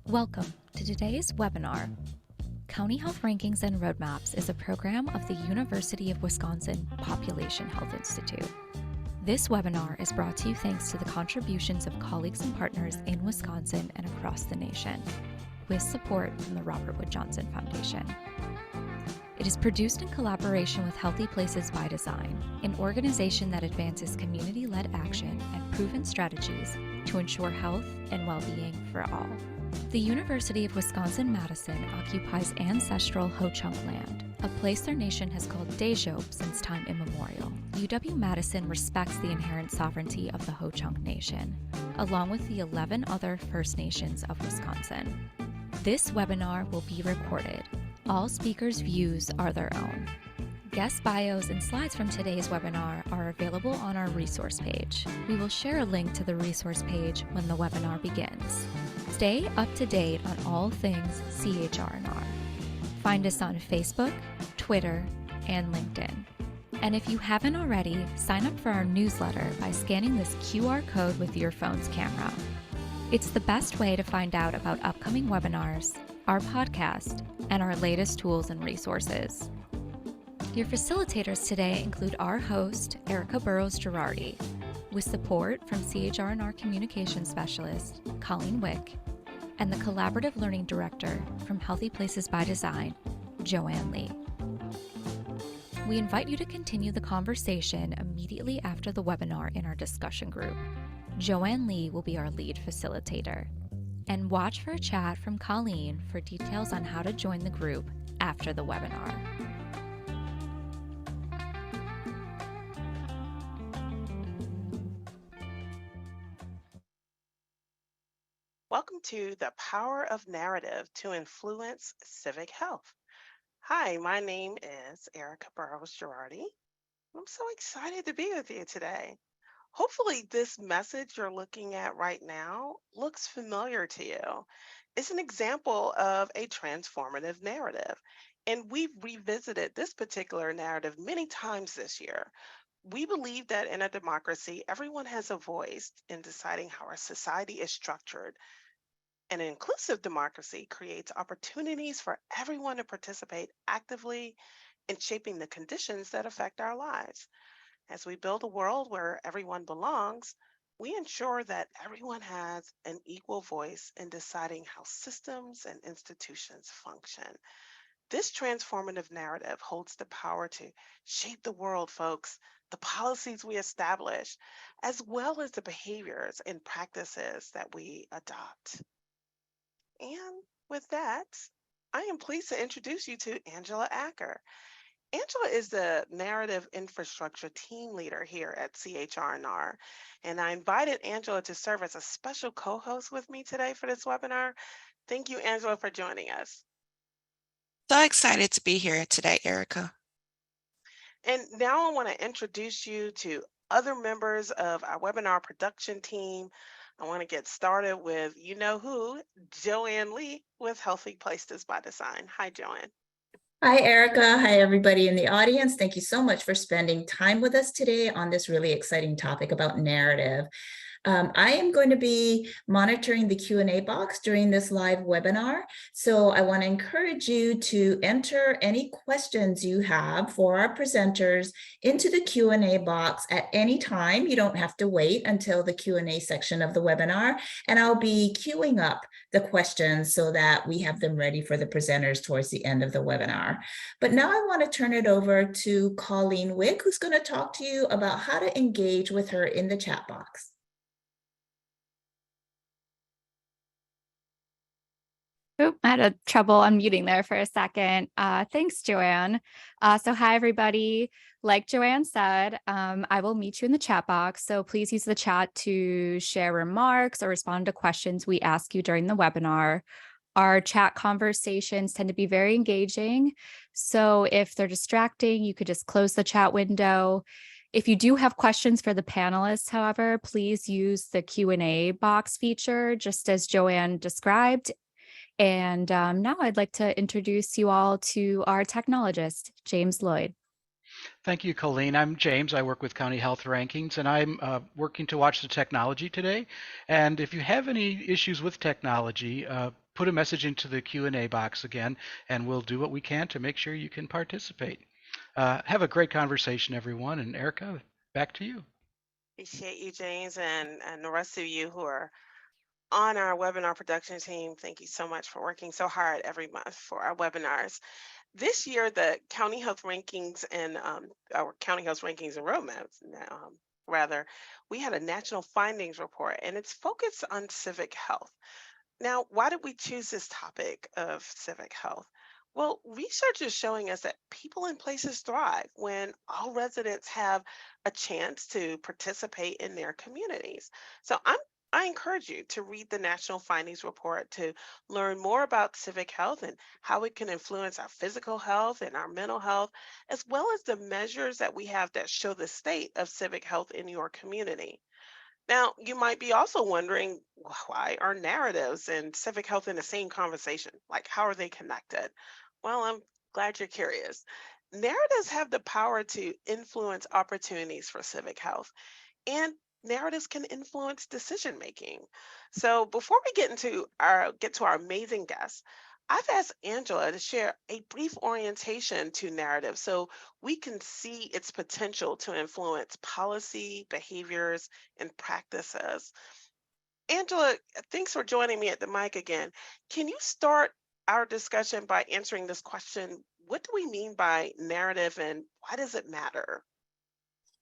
Welcome to today's webinar. County Health Rankings and Roadmaps is a program of the University of Wisconsin Population Health Institute. This webinar is brought to you thanks to the contributions of colleagues and partners in Wisconsin and across the nation, with support from the Robert Wood Johnson Foundation. It is produced in collaboration with Healthy Places by Design, an organization that advances community-led action and proven strategies to ensure health and well-being for all. The University of Wisconsin-Madison occupies ancestral Ho-Chunk land, a place their nation has called Dejob since time immemorial. UW-Madison respects the inherent sovereignty of the Ho-Chunk Nation, along with the 11 other First Nations of Wisconsin. This webinar will be recorded. All speakers' views are their own. Guest bios and slides from today's webinar are available on our resource page. We will share a link to the resource page when the webinar begins. Stay up to date on all things CHR&R. Find us on Facebook, Twitter, and LinkedIn. And if you haven't already, sign up for our newsletter by scanning this QR code with your phone's camera. It's the best way to find out about upcoming webinars, our podcast, and our latest tools and resources. Your facilitators today include our host, Erica Burrows-Girardi, with support from CHR&R Communication Specialist, Colleen Wick, and the Collaborative Learning Director from Healthy Places by Design, Joanne Lee. We invite you to continue the conversation immediately after the webinar in our discussion group. Joanne Lee will be our lead facilitator. And watch for a chat from Colleen for details on how to join the group after the webinar. Welcome to the Power of Narrative to Influence Civic Health. Hi, my name is Erica Burrows-Girardi. I'm so excited to be with you today. Hopefully this message you're looking at right now looks familiar to you. It's an example of a transformative narrative, and we've revisited this particular narrative many times this year. We believe that in a democracy, everyone has a voice in deciding how our society is structured. An inclusive democracy creates opportunities for everyone to participate actively in shaping the conditions that affect our lives. As we build a world where everyone belongs, we ensure that everyone has an equal voice in deciding how systems and institutions function. This transformative narrative holds the power to shape the world, folks, the policies we establish, as well as the behaviors and practices that we adopt. And with that, I am pleased to introduce you to Angela Acker. Angela is the Narrative Infrastructure Team Leader here at CHR&R, and I invited Angela to serve as a special co-host with me today for this webinar. Thank you, Angela, for joining us. So excited to be here today, Erica. And now I want to introduce you to other members of our webinar production team. I want to get started with you know who, Joanne Lee with Healthy Places by Design. Hi, Joanne. Hi, Erica. Hi, everybody in the audience. Thank you so much for spending time with us today on this really exciting topic about narrative. I am going to be monitoring the Q&A box during this live webinar. So I want to encourage you to enter any questions you have for our presenters into the Q&A box at any time. You don't have to wait until the Q&A section of the webinar, and I'll be queuing up the questions so that we have them ready for the presenters towards the end of the webinar. But now I want to turn it over to Colleen Wick, who's going to talk to you about how to engage with her in the chat box. Oh, I had trouble unmuting there for a second. Thanks, Joanne. So hi, everybody. Like Joanne said, I will meet you in the chat box. So please use the chat to share remarks or respond to questions we ask you during the webinar. Our chat conversations tend to be very engaging. So if they're distracting, you could just close the chat window. If you do have questions for the panelists, however, please use the Q&A box feature, just as Joanne described. And now I'd like to introduce you all to our technologist, James Lloyd. Thank you, Colleen. I'm James. I work with County Health Rankings, and I'm working to watch the technology today. And if you have any issues with technology, put a message into the Q&A box again, and we'll do what we can to make sure you can participate. Have a great conversation, everyone. And Erica, back to you. Appreciate you, James, and the rest of you who are on our webinar production team. Thank you so much for working so hard every month for our webinars. This year, the County Health Rankings and our County Health Rankings and Roadmaps, rather, we had a national findings report, and it's focused on civic health. Now, why did we choose this topic of civic health? Well, research is showing us that people and places thrive when all residents have a chance to participate in their communities. So I encourage you to read the National Findings Report to learn more about civic health and how it can influence our physical health and our mental health, as well as the measures that we have that show the state of civic health in your community. Now, you might be also wondering, why are narratives and civic health in the same conversation? Like, how are they connected? Well, I'm glad you're curious. Narratives have the power to influence opportunities for civic health, and narratives can influence decision making. So, before we get to our amazing guests, I've asked Angela to share a brief orientation to narrative so we can see its potential to influence policy, behaviors, and practices. Angela, thanks for joining me at the mic again. Can you start our discussion by answering this question? What do we mean by narrative and why does it matter?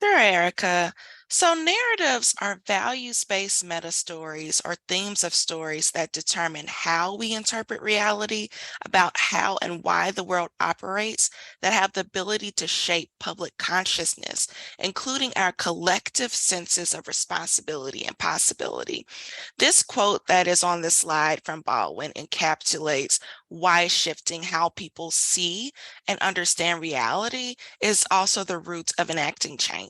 Sure, Erica. So narratives are values-based meta stories or themes of stories that determine how we interpret reality, about how and why the world operates, that have the ability to shape public consciousness, including our collective senses of responsibility and possibility. This quote that is on the slide from Baldwin encapsulates why shifting how people see and understand reality is also the root of enacting change.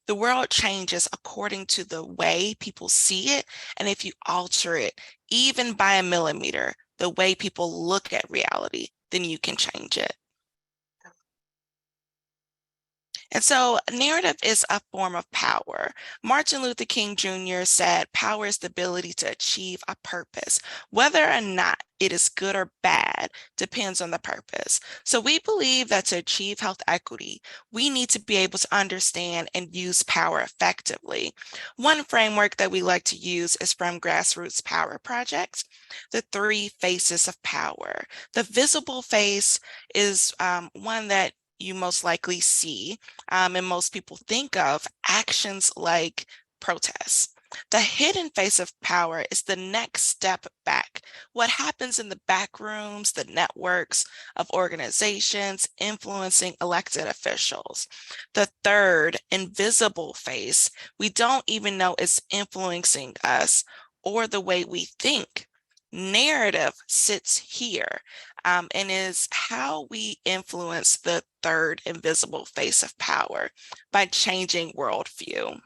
The world changes according to the way people see it, and if you alter it, even by a millimeter, the way people look at reality, then you can change it. And so narrative is a form of power. Martin Luther King Jr. said, power is the ability to achieve a purpose. Whether or not it is good or bad depends on the purpose. So we believe that to achieve health equity, we need to be able to understand and use power effectively. One framework that we like to use is from Grassroots Power Project, the 3 faces of power. The visible face is one that you most likely see, and most people think of actions like protests. The hidden face of power is the next step back. What happens in the back rooms, the networks of organizations influencing elected officials. The third, invisible face, we don't even know it's influencing us or the way we think. Narrative sits here and is how we influence the third invisible face of power by changing worldview.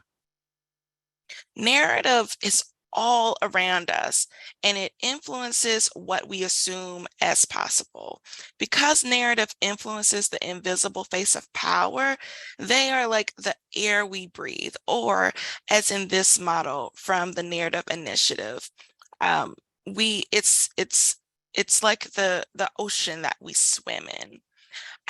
Narrative is all around us and it influences what we assume as possible. Because narrative influences the invisible face of power, they are like the air we breathe, or as in this model from the Narrative Initiative, it's like the ocean that we swim in.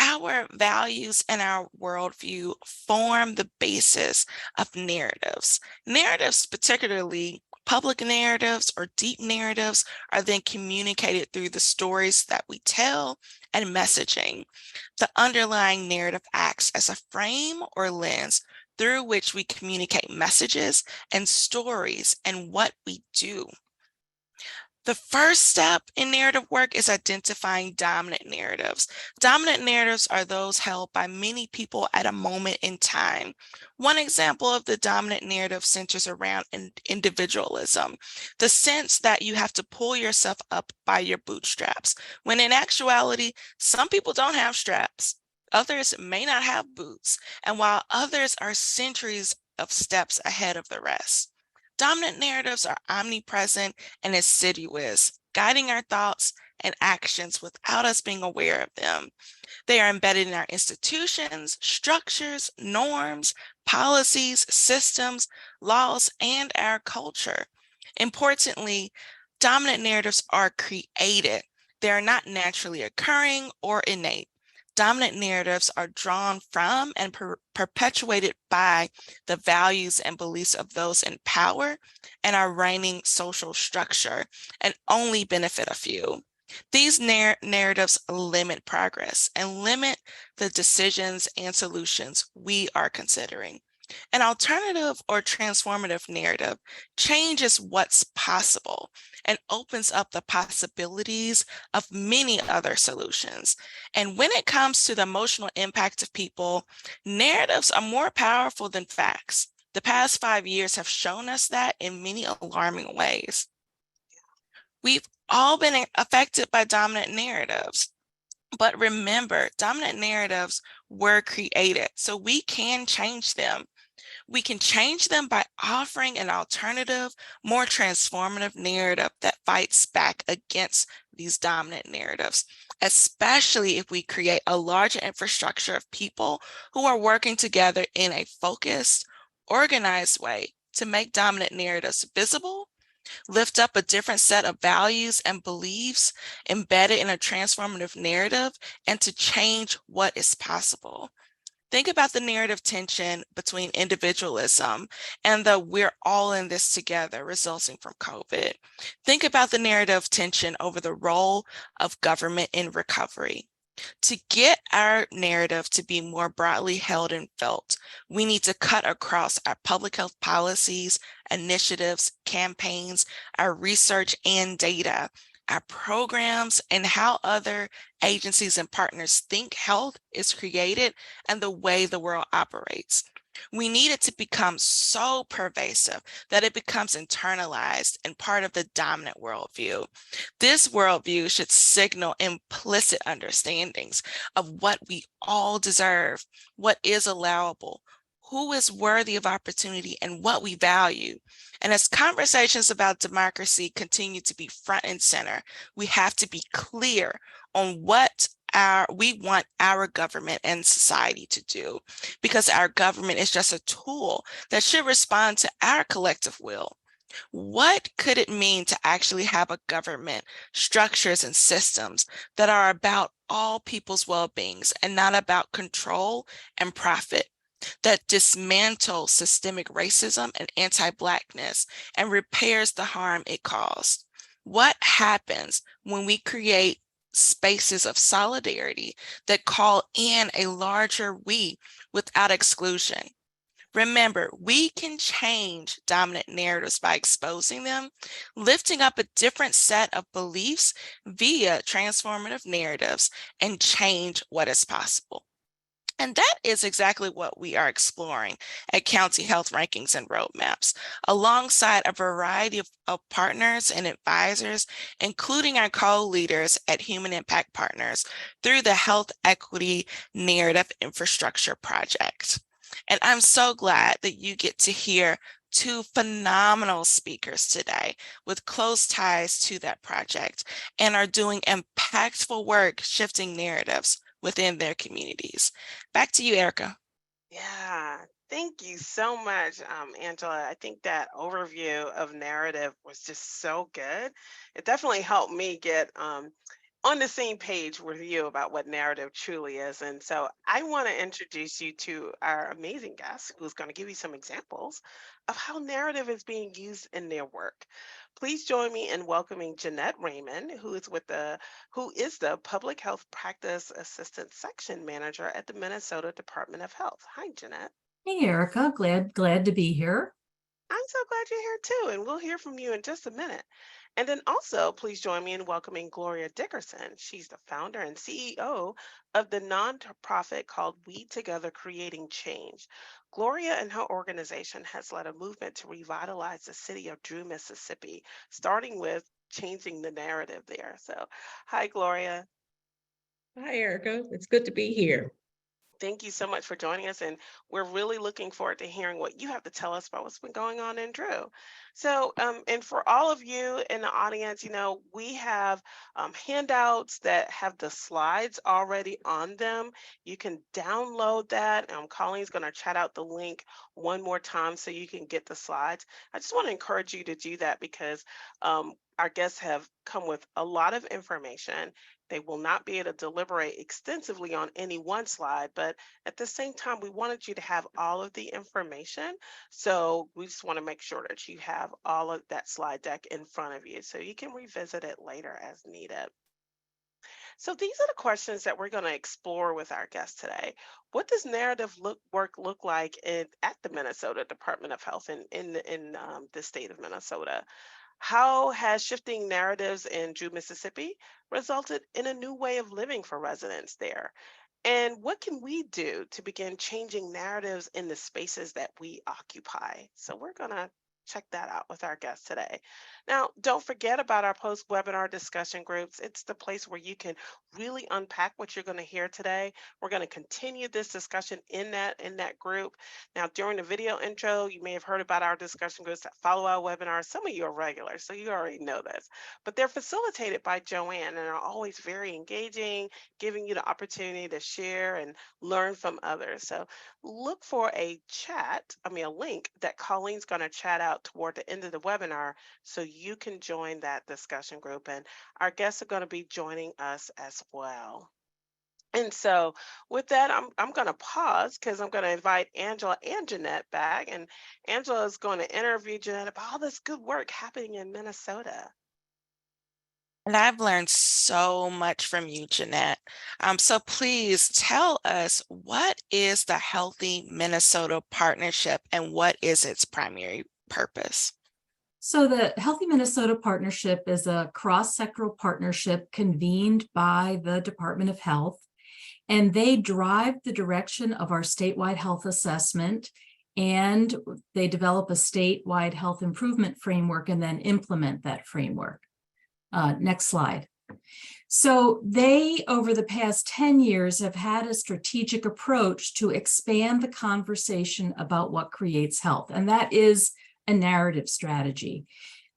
Our values and our worldview form the basis of narratives. Narratives, particularly public narratives or deep narratives, are then communicated through the stories that we tell and messaging. The underlying narrative acts as a frame or lens through which we communicate messages and stories and what we do. The first step in narrative work is identifying dominant narratives. Dominant narratives are those held by many people at a moment in time. One example of the dominant narrative centers around individualism, the sense that you have to pull yourself up by your bootstraps, when in actuality, some people don't have straps. Others may not have boots, and while others are centuries of steps ahead of the rest. Dominant narratives are omnipresent and insidious, guiding our thoughts and actions without us being aware of them. They are embedded in our institutions, structures, norms, policies, systems, laws, and our culture. Importantly, Dominant narratives are created. They are not naturally occurring or innate. Dominant narratives are drawn from and perpetuated by the values and beliefs of those in power and our reigning social structure, and only benefit a few. These narratives limit progress and limit the decisions and solutions we are considering. An alternative or transformative narrative changes what's possible and opens up the possibilities of many other solutions. And when it comes to the emotional impact of people, narratives are more powerful than facts. The past 5 years have shown us that in many alarming ways. We've all been affected by dominant narratives. But remember, dominant narratives were created, so we can change them. We can change them by offering an alternative, more transformative narrative that fights back against these dominant narratives, especially if we create a larger infrastructure of people who are working together in a focused, organized way to make dominant narratives visible, lift up a different set of values and beliefs embedded in a transformative narrative, and to change what is possible. Think about the narrative tension between individualism and the we're all in this together resulting from COVID. Think about the narrative tension over the role of government in recovery. To get our narrative to be more broadly held and felt, we need to cut across our public health policies, initiatives, campaigns, our research and data, our programs, and how other agencies and partners think health is created and the way the world operates. We need it to become so pervasive that it becomes internalized and part of the dominant worldview. This worldview should signal implicit understandings of what we all deserve, what is allowable, who is worthy of opportunity, and what we value. And as conversations about democracy continue to be front and center, we have to be clear on what we want our government and society to do, because our government is just a tool that should respond to our collective will. What could it mean to actually have a government, structures, and systems that are about all people's well-beings and not about control and profit, that dismantles systemic racism and anti-Blackness and repairs the harm it caused? What happens when we create spaces of solidarity that call in a larger we without exclusion? Remember, we can change dominant narratives by exposing them, lifting up a different set of beliefs via transformative narratives, and change what is possible. And that is exactly what we are exploring at County Health Rankings and Roadmaps, alongside a variety of partners and advisors, including our co-leaders at Human Impact Partners through the Health Equity Narrative Infrastructure Project. And I'm so glad that you get to hear two phenomenal speakers today with close ties to that project and are doing impactful work shifting narratives within their communities. Back to you, Erica. Yeah, thank you so much, Angela. I think that overview of narrative was just so good. It definitely helped me get on the same page with you about what narrative truly is. And so I want to introduce you to our amazing guest who's going to give you some examples of how narrative is being used in their work. Please join me in welcoming Jeannette Raymond, who is the Public Health Practice Assistant Section Manager at the Minnesota Department of Health. Hi, Jeannette. Hey, Erica, glad to be here. I'm so glad you're here too, and we'll hear from you in just a minute. And then also, please join me in welcoming Gloria Dickerson. She's the founder and CEO of the nonprofit called We Together Creating Change. Gloria and her organization has led a movement to revitalize the city of Drew, Mississippi, starting with changing the narrative there. So, hi, Gloria. Hi, Erica. It's good to be here. Thank you so much for joining us, and we're really looking forward to hearing what you have to tell us about what's been going on in Drew. So, and for all of you in the audience, we have handouts that have the slides already on them. You can download that. Colleen's going to chat out the link one more time so you can get the slides. I just want to encourage you to do that because our guests have come with a lot of information. They will not be able to deliberate extensively on any one slide, but at the same time, we wanted you to have all of the information. So we just want to make sure that you have all of that slide deck in front of you so you can revisit it later as needed. So these are the questions that we're going to explore with our guest today. What does narrative work look like at the Minnesota Department of Health in the state of Minnesota? How has shifting narratives in Drew, Mississippi resulted in a new way of living for residents there? And what can we do to begin changing narratives in the spaces that we occupy? So we're going to check that out with our guest today. Now, don't forget about our post-webinar discussion groups. It's the place where you can really unpack what you're going to hear today. We're going to continue this discussion in that group. Now, during the video intro, you may have heard about our discussion groups that follow our webinars. Some of you are regulars, so you already know this. But they're facilitated by Joanne and are always very engaging, giving you the opportunity to share and learn from others. So look for a link that Colleen's going to chat out toward the end of the webinar so you can join that discussion group. And our guests are going to be joining us as well. And so with that, I'm going to pause because I'm going to invite Angela and Jeannette back. And Angela is going to interview Jeannette about all this good work happening in Minnesota. And I've learned so much from you, Jeannette. So please tell us, what is the Healthy Minnesota Partnership and what is its primary purpose? So the Healthy Minnesota Partnership is a cross-sectoral partnership convened by the Department of Health, and they drive the direction of our statewide health assessment, and they develop a statewide health improvement framework and then implement that framework. Next slide. So they, over the past 10 years, have had a strategic approach to expand the conversation about what creates health, and that is a narrative strategy.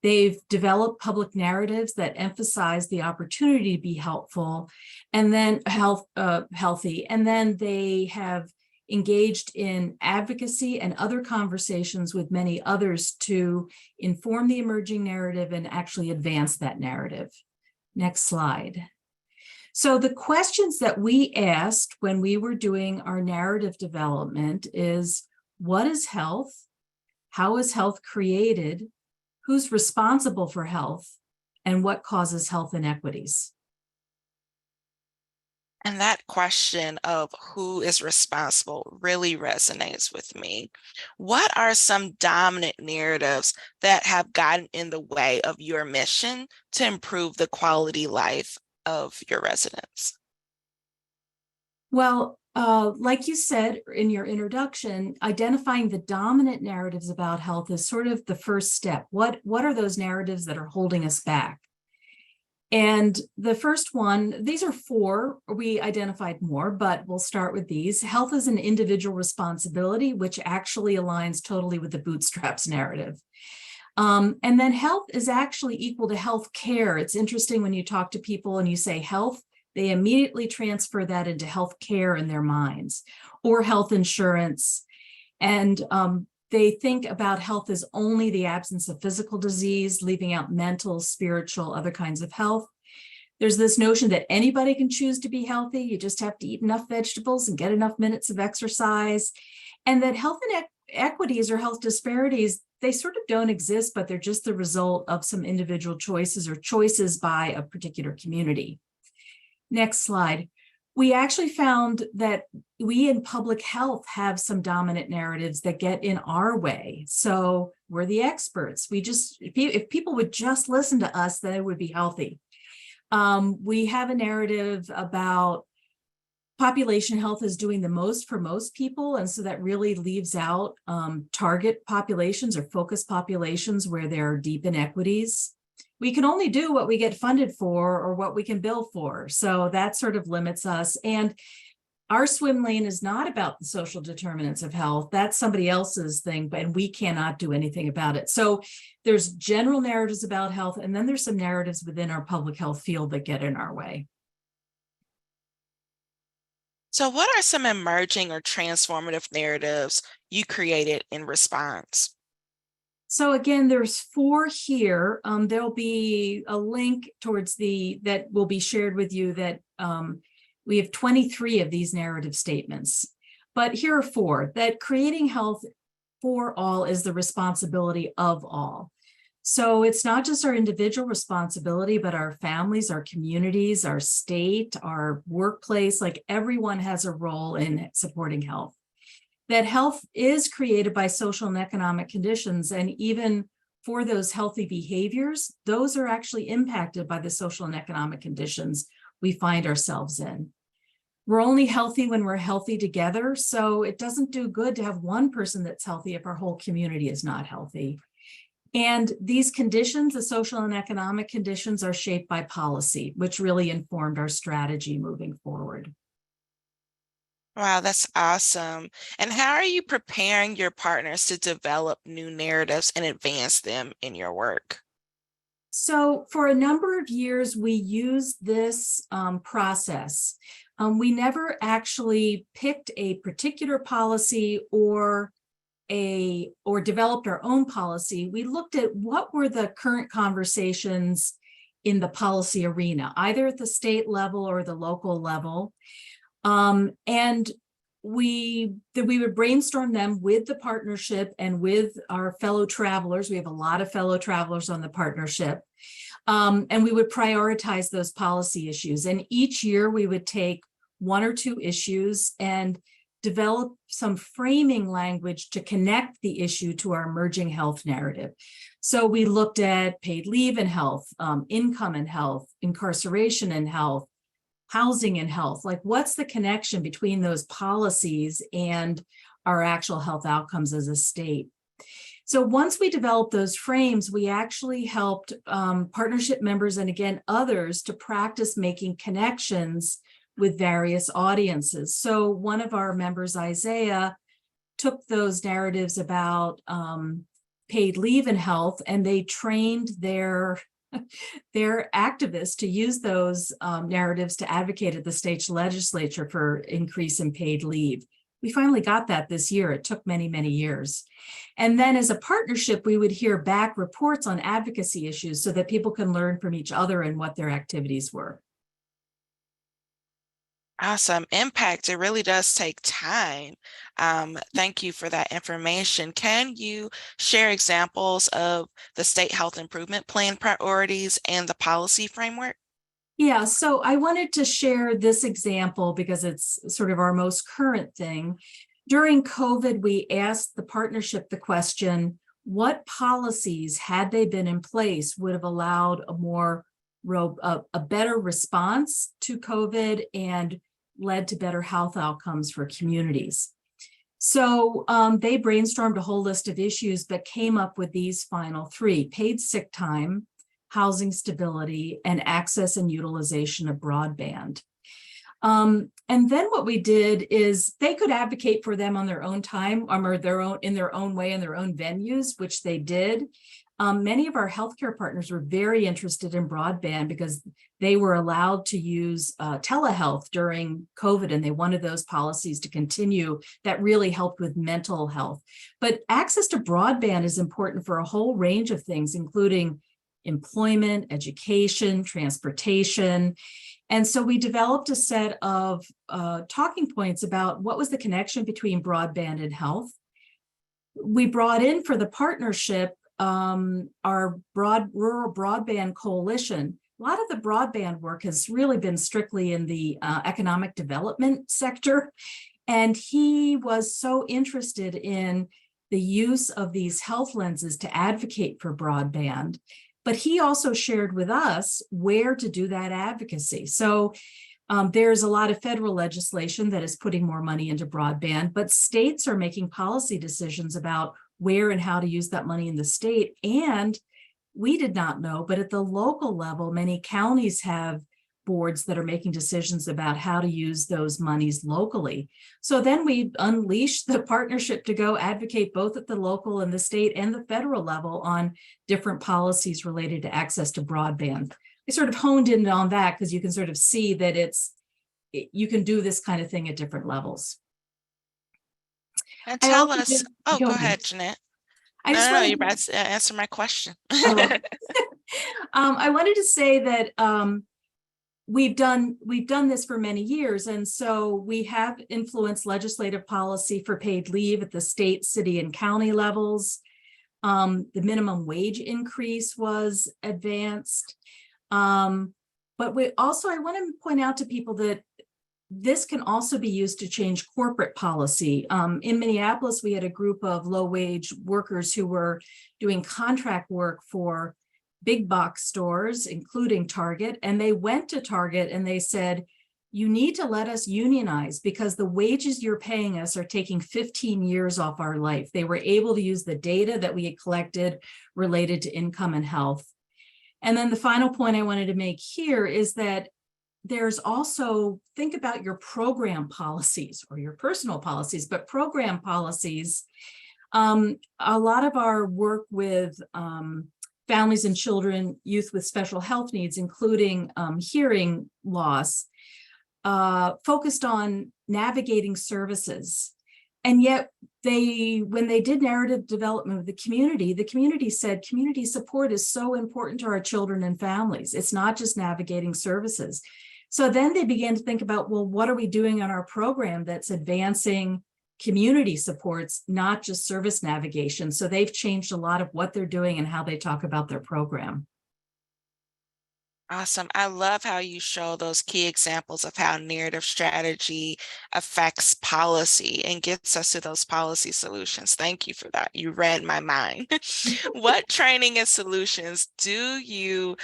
They've developed public narratives that emphasize the opportunity to be helpful and then healthy, and then they have engaged in advocacy and other conversations with many others to inform the emerging narrative and actually advance that narrative. Next slide. So the questions that we asked when we were doing our narrative development is, what is health? How is health created? Who's responsible for health? And what causes health inequities? And that question of who is responsible really resonates with me. What are some dominant narratives that have gotten in the way of your mission to improve the quality life of your residents? Well, like you said in your introduction, identifying the dominant narratives about health is sort of the first step. What are those narratives that are holding us back? And the first one, these are 4, we identified more, but we'll start with these. Health is an individual responsibility, which actually aligns totally with the bootstraps narrative. And then health is actually equal to health care. It's interesting when you talk to people and you say health, they immediately transfer that into health care in their minds, or health insurance. And they think about health as only the absence of physical disease, leaving out mental, spiritual, other kinds of health. There's this notion that anybody can choose to be healthy. You just have to eat enough vegetables and get enough minutes of exercise. And that health inequities or health disparities, they sort of don't exist, but they're just the result of some individual choices or choices by a particular community. Next slide. We actually found that we in public health have some dominant narratives that get in our way. So we're the experts. If people would just listen to us, then it would be healthy. We have a narrative about population health is doing the most for most people. And so that really leaves out target populations or focus populations where there are deep inequities. We can only do what we get funded for or what we can bill for. So that sort of limits us. And our swim lane is not about the social determinants of health. That's somebody else's thing, but we cannot do anything about it. So there's general narratives about health, and then there's some narratives within our public health field that get in our way. So what are some emerging or transformative narratives you created in response? So again, there's 4 here. There'll be a link towards that will be shared with you that we have 23 of these narrative statements. But here are 4: that creating health for all is the responsibility of all. So it's not just our individual responsibility, but our families, our communities, our state, our workplace, like everyone has a role in supporting health. That health is created by social and economic conditions, and even for those healthy behaviors, those are actually impacted by the social and economic conditions we find ourselves in. We're only healthy when we're healthy together, so it doesn't do good to have one person that's healthy if our whole community is not healthy. And these conditions, the social and economic conditions, are shaped by policy, which really informed our strategy moving forward. Wow, that's awesome. And how are you preparing your partners to develop new narratives and advance them in your work? So for a number of years, we used this process. We never actually picked a particular policy or developed our own policy. We looked at what were the current conversations in the policy arena, either at the state level or the local level. And we would brainstorm them with the partnership and with our fellow travelers. We have a lot of fellow travelers on the partnership. And we would prioritize those policy issues. And each year we would take 1 or 2 issues and develop some framing language to connect the issue to our emerging health narrative. So we looked at paid leave and health, income and health, incarceration and health, housing and health. Like, what's the connection between those policies and our actual health outcomes as a state? So once we developed those frames, we actually helped partnership members and again, others to practice making connections with various audiences. So one of our members, Isaiah, took those narratives about paid leave and health, and they trained their activists to use those narratives to advocate at the state legislature for increase in paid leave. We finally got that this year. It took many, many years. And then as a partnership, we would hear back reports on advocacy issues so that people can learn from each other and what their activities were. Awesome. Impact. It really does take time. Thank you for that information. Can you share examples of the state health improvement plan priorities and the policy framework? Yeah, so I wanted to share this example because it's sort of our most current thing. During COVID, we asked the partnership the question, what policies, had they been in place, would have allowed a better response to COVID and led to better health outcomes for communities. So they brainstormed a whole list of issues, but came up with these final 3: paid sick time, housing stability, and access and utilization of broadband. And then what we did is they could advocate for them on their own time, or in their own way, in their own venues, which they did. Many of our healthcare partners were very interested in broadband because they were allowed to use telehealth during COVID, and they wanted those policies to continue. That really helped with mental health. But access to broadband is important for a whole range of things, including employment, education, transportation. And so we developed a set of talking points about what was the connection between broadband and health. We brought in for the partnership our Rural Broadband Coalition. A lot of the broadband work has really been strictly in the economic development sector. And he was so interested in the use of these health lenses to advocate for broadband. But he also shared with us where to do that advocacy. So there's a lot of federal legislation that is putting more money into broadband, but states are making policy decisions about where and how to use that money in the state. And we did not know, but at the local level, many counties have boards that are making decisions about how to use those monies locally. So then we unleashed the partnership to go advocate both at the local and the state and the federal level on different policies related to access to broadband. I sort of honed in on that because you can sort of see that you can do this kind of thing at different levels. And I tell also us, did- oh, go go ahead. ahead, Jeanette. I just No, wanted you're to- about to answer my question. Oh. I wanted to say that we've done this for many years, and so we have influenced legislative policy for paid leave at the state, city, and county levels. The minimum wage increase was advanced. But I want to point out to people that this can also be used to change corporate policy. In Minneapolis, we had a group of low-wage workers who were doing contract work for big box stores, including Target, and they went to Target and they said, you need to let us unionize because the wages you're paying us are taking 15 years off our life. They were able to use the data that we had collected related to income and health. And then the final point I wanted to make here is that there's also, think about your program policies or your personal policies, but program policies, a lot of our work with families and children, youth with special health needs, including hearing loss, focused on navigating services. And yet when they did narrative development of the community said community support is so important to our children and families. It's not just navigating services. So then they began to think about, well, what are we doing on our program that's advancing community supports, not just service navigation? So they've changed a lot of what they're doing and how they talk about their program. Awesome. I love how you show those key examples of how narrative strategy affects policy and gets us to those policy solutions. Thank you for that. You read my mind. What training and solutions do you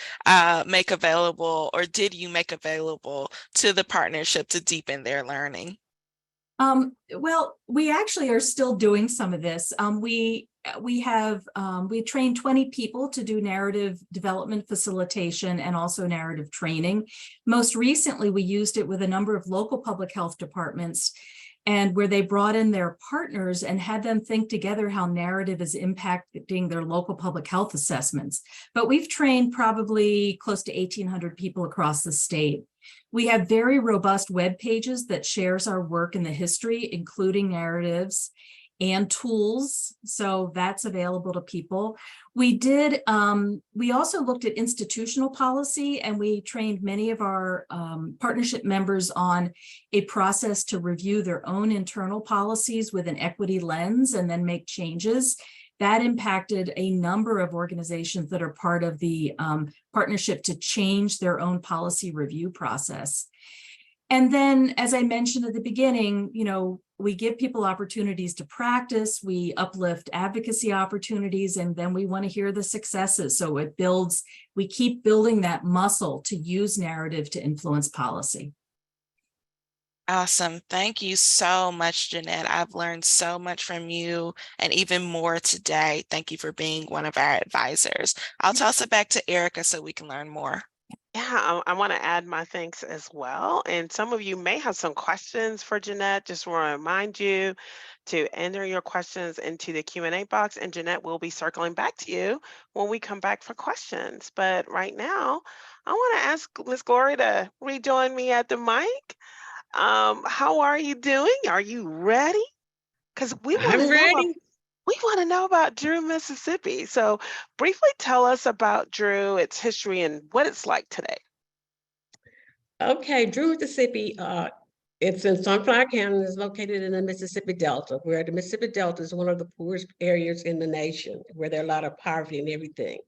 make available, or did you make available to the partnership to deepen their learning? Well, we actually are still doing some of this. We trained 20 people to do narrative development facilitation and also narrative training. Most recently, we used it with a number of local public health departments, and where they brought in their partners and had them think together how narrative is impacting their local public health assessments. But we've trained probably close to 1,800 people across the state. We have very robust web pages that shares our work in the history, including narratives and tools. So that's available to people. We also looked at institutional policy, and we trained many of our partnership members on a process to review their own internal policies with an equity lens and then make changes. That impacted a number of organizations that are part of the partnership to change their own policy review process. And then, as I mentioned at the beginning, we give people opportunities to practice, we uplift advocacy opportunities, and then we want to hear the successes. So we keep building that muscle to use narrative to influence policy. Awesome. Thank you so much, Jeannette. I've learned so much from you and even more today. Thank you for being one of our advisors. I'll toss it back to Erica so we can learn more. Yeah, I want to add my thanks as well. And some of you may have some questions for Jeannette. Just want to remind you to enter your questions into the Q&A box, and Jeannette will be circling back to you when we come back for questions. But right now, I want to ask Ms. Gloria to rejoin me at the mic. How are you doing? Are you ready? Because I'm ready. we want to know about Drew, Mississippi. So briefly tell us about Drew, its history, and what it's like today. Okay, Drew, Mississippi, it's in Sunflower County. It's located in the Mississippi Delta, where the Mississippi Delta is one of the poorest areas in the nation, where there are a lot of poverty and everything.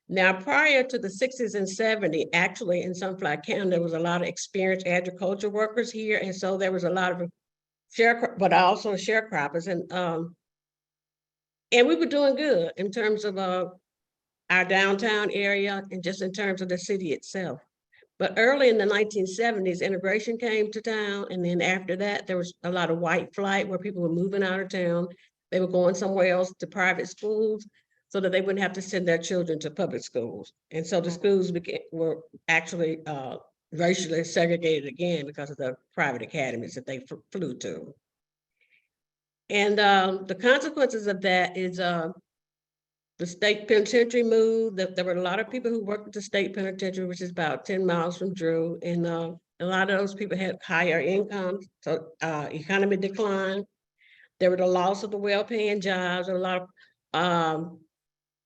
Now, prior to the 60s and 70s, actually in Sunflower County, there was a lot of experienced agriculture workers here. And so there was a lot of sharecroppers. And we were doing good in terms of our downtown area and just in terms of the city itself. But early in the 1970s, immigration came to town. And then after that, there was a lot of white flight where people were moving out of town. They were going somewhere else to private schools so that they wouldn't have to send their children to public schools. And so the schools were actually racially segregated again because of the private academies that they flew to. And the consequences of that is the state penitentiary moved. There were a lot of people who worked at the state penitentiary, which is about 10 miles from Drew. And a lot of those people had higher incomes, so economy declined. There were the loss of the well-paying jobs, and a lot of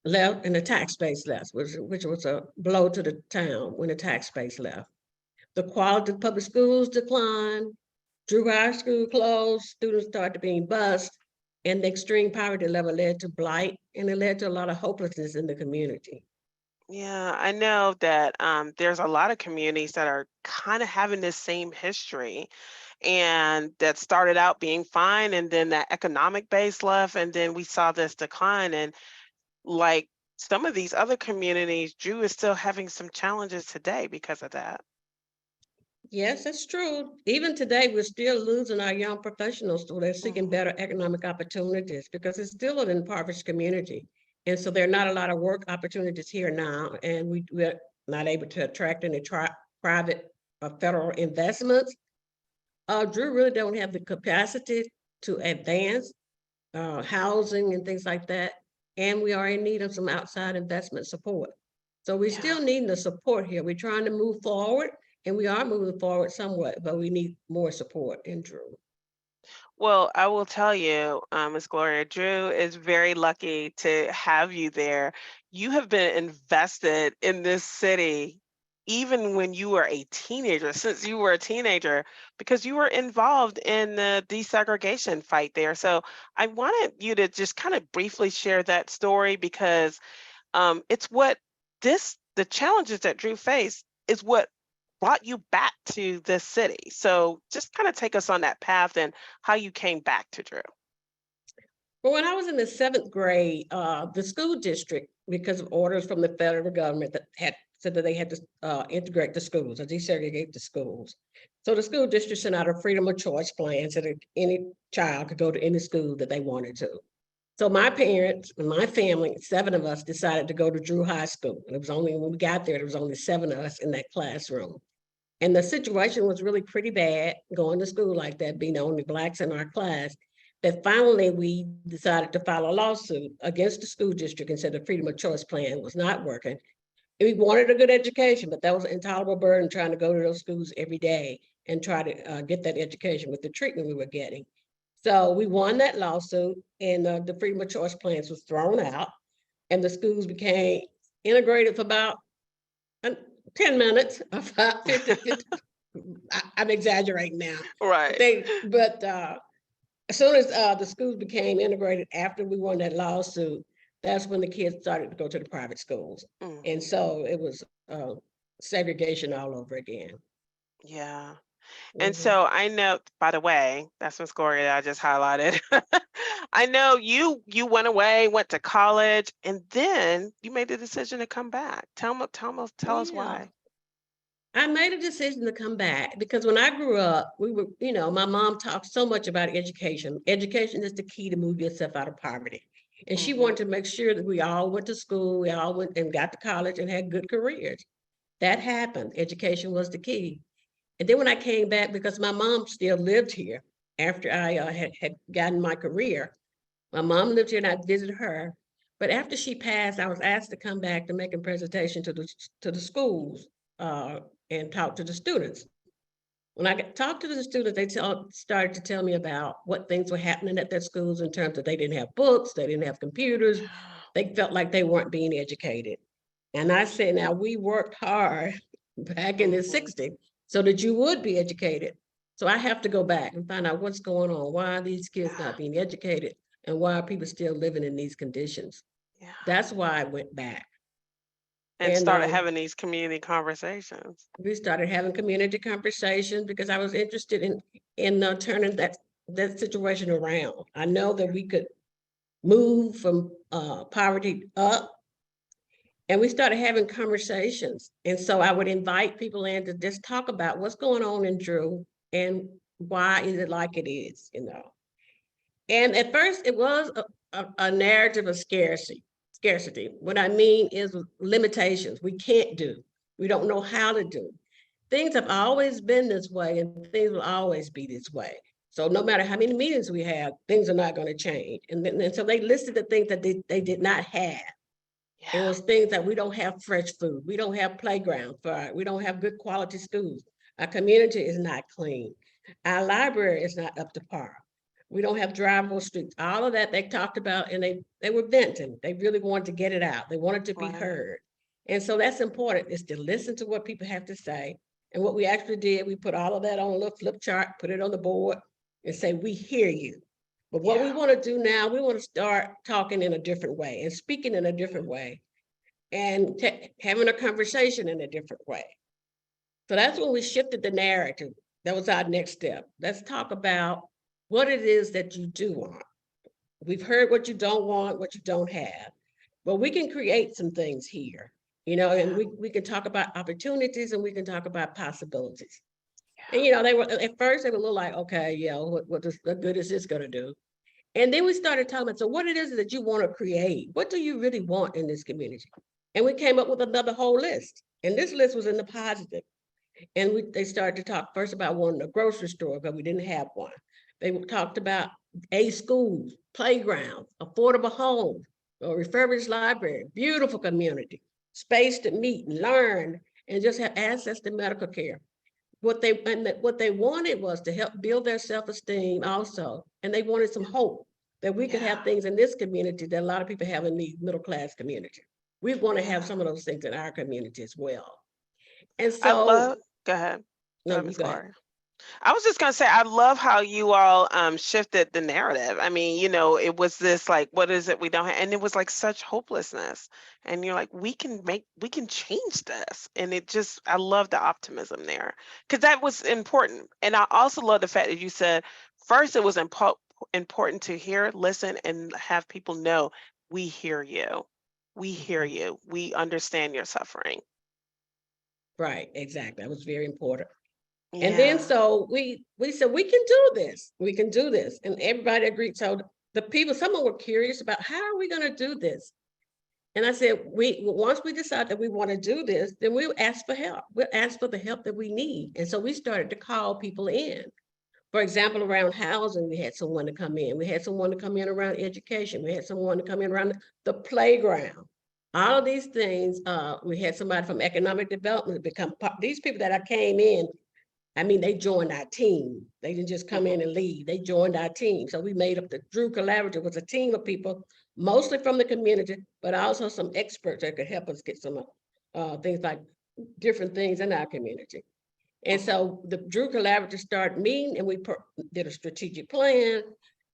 left, and the tax base left, which was a blow to the town when the tax base left. The quality of public schools declined. Drew High School closed. Students started being bused, and the extreme poverty level led to blight, and it led to a lot of hopelessness in the community. Yeah, I know that there's a lot of communities that are kind of having this same history, and that started out being fine, and then that economic base left, and then we saw this decline. And like some of these other communities, Drew is still having some challenges today because of that. Yes, that's true. Even today, we're still losing our young professionals, so they're seeking better economic opportunities because it's still an impoverished community. And so there are not a lot of work opportunities here now, and we're not able to attract any private or federal investments. Drew really don't have the capacity to advance housing and things like that. And we are in need of some outside investment support. So we still need the support here. We're trying to move forward, and we are moving forward somewhat, but we need more support in Drew. Well, I will tell you, Ms. Gloria, Drew is very lucky to have you there. You have been invested in this city even when you were a teenager, since you were a teenager, because you were involved in the desegregation fight there. So I wanted you to just kind of briefly share that story, because it's what the challenges that Drew faced is what brought you back to this city. So just kind of take us on that path and how you came back to Drew. Well, when I was in the 7th grade, the school district, because of orders from the federal government that had said that they had to integrate the schools or desegregate the schools. So the school district sent out a freedom of choice plan so that any child could go to any school that they wanted to. So my parents and my family, 7 of us, decided to go to Drew High School. And it was only, when we got there was only 7 of us in that classroom. And the situation was really pretty bad going to school like that, being the only Blacks in our class, that finally we decided to file a lawsuit against the school district and said the freedom of choice plan was not working. And we wanted a good education, but that was an intolerable burden trying to go to those schools every day and try to get that education with the treatment we were getting. So we won that lawsuit, and the freedom of choice plans was thrown out, and the schools became integrated for about 10 minutes, about 50. I'm exaggerating now. Right. But as soon as the schools became integrated after we won that lawsuit, that's when the kids started to go to the private schools. And so it was segregation all over again. Yeah. And so I know, by the way, that's Miss Gloria that I just highlighted. I know you went away, went to college, and then you made the decision to come back. Tell us why. I made a decision to come back because when I grew up, we were, my mom talked so much about education. Education is the key to move yourself out of poverty. And she wanted to make sure that we all went to school, we all went and got to college and had good careers. That happened. Education was the key. And then when I came back, because my mom still lived here after I had gotten my career, my mom lived here and I visited her. But after she passed, I was asked to come back to make a presentation to the schools and talk to the students. When I talked to the students, they started to tell me about what things were happening at their schools in terms of they didn't have books, they didn't have computers, they felt like they weren't being educated. And I said, now we worked hard back in the 60s so that you would be educated. So I have to go back and find out what's going on. Why are these kids not being educated? And why are people still living in these conditions? Yeah. That's why I went back. And started having these community conversations. We started having community conversations because I was interested in turning that situation around. I know that we could move from poverty up, and we started having conversations. And so I would invite people in to just talk about what's going on in Drew and why is it like it is, And at first it was a narrative of scarcity. What I mean is limitations. We can't do. We don't know how to do. things have always been this way and things will always be this way. So no matter how many meetings we have, things are not going to change. And so they listed the things that they did not have. It was things that we don't have fresh food. We don't have playgrounds. We don't have good quality schools. Our community is not clean. Our library is not up to par. We don't have drivable streets. All of that they talked about, and they were venting. They really wanted to get it out. They wanted to be heard. And so that's important, is to listen to what people have to say. And what we actually did, we put all of that on a little flip chart, put it on the board, and say, we hear you. But what we want to do now, we want to start talking in a different way and speaking in a different way and having a conversation in a different way. So that's when we shifted the narrative. That was our next step. Let's talk about what it is that you do want. We've heard what you don't want, what you don't have, but we can create some things here, you know, and we can talk about opportunities and we can talk about possibilities. And, you know, they were, at first they were a little like, okay, yeah, what good is this going to do? And then we started talking about, so what it is that you want to create? What do you really want in this community? And we came up with another whole list. And this list was in the positive. And they started to talk first about wanting a grocery store, because we didn't have one. They talked about a school, playground, affordable home, a refurbished library, beautiful community, space to meet and learn, and just have access to medical care. What they wanted was to help build their self-esteem also. And they wanted some hope that we could have things in this community that a lot of people have in the middle-class community. We want to have some of those things in our community as well. And so go ahead. No, you go ahead. I was just going to say, I love how you all shifted the narrative. I mean, you know, it was this like, what is it we don't have? And it was like such hopelessness. And you're like, we can change this. And it just, I love the optimism there, because that was important. And I also love the fact that you said, first, it was important to hear, listen, and have people know, we hear you. We hear you. We understand your suffering. Right, exactly. That was very important. And then so we said, we can do this. We can do this. And everybody agreed. So the people, someone were curious about, how are we going to do this? And I said, once we decide that we want to do this, then we'll ask for help. We'll ask for the help that we need. And so we started to call people in. For example, around housing, we had someone to come in. We had someone to come in around education. We had someone to come in around the playground. All of these things, we had somebody from economic development become part. These people that came in, I mean, they joined our team. They didn't just come in and leave. They joined our team. So we made up the Drew Collaborative. Was a team of people, mostly from the community, but also some experts that could help us get some things like different things in our community. And so the Drew Collaborative started meeting, and we did a strategic plan,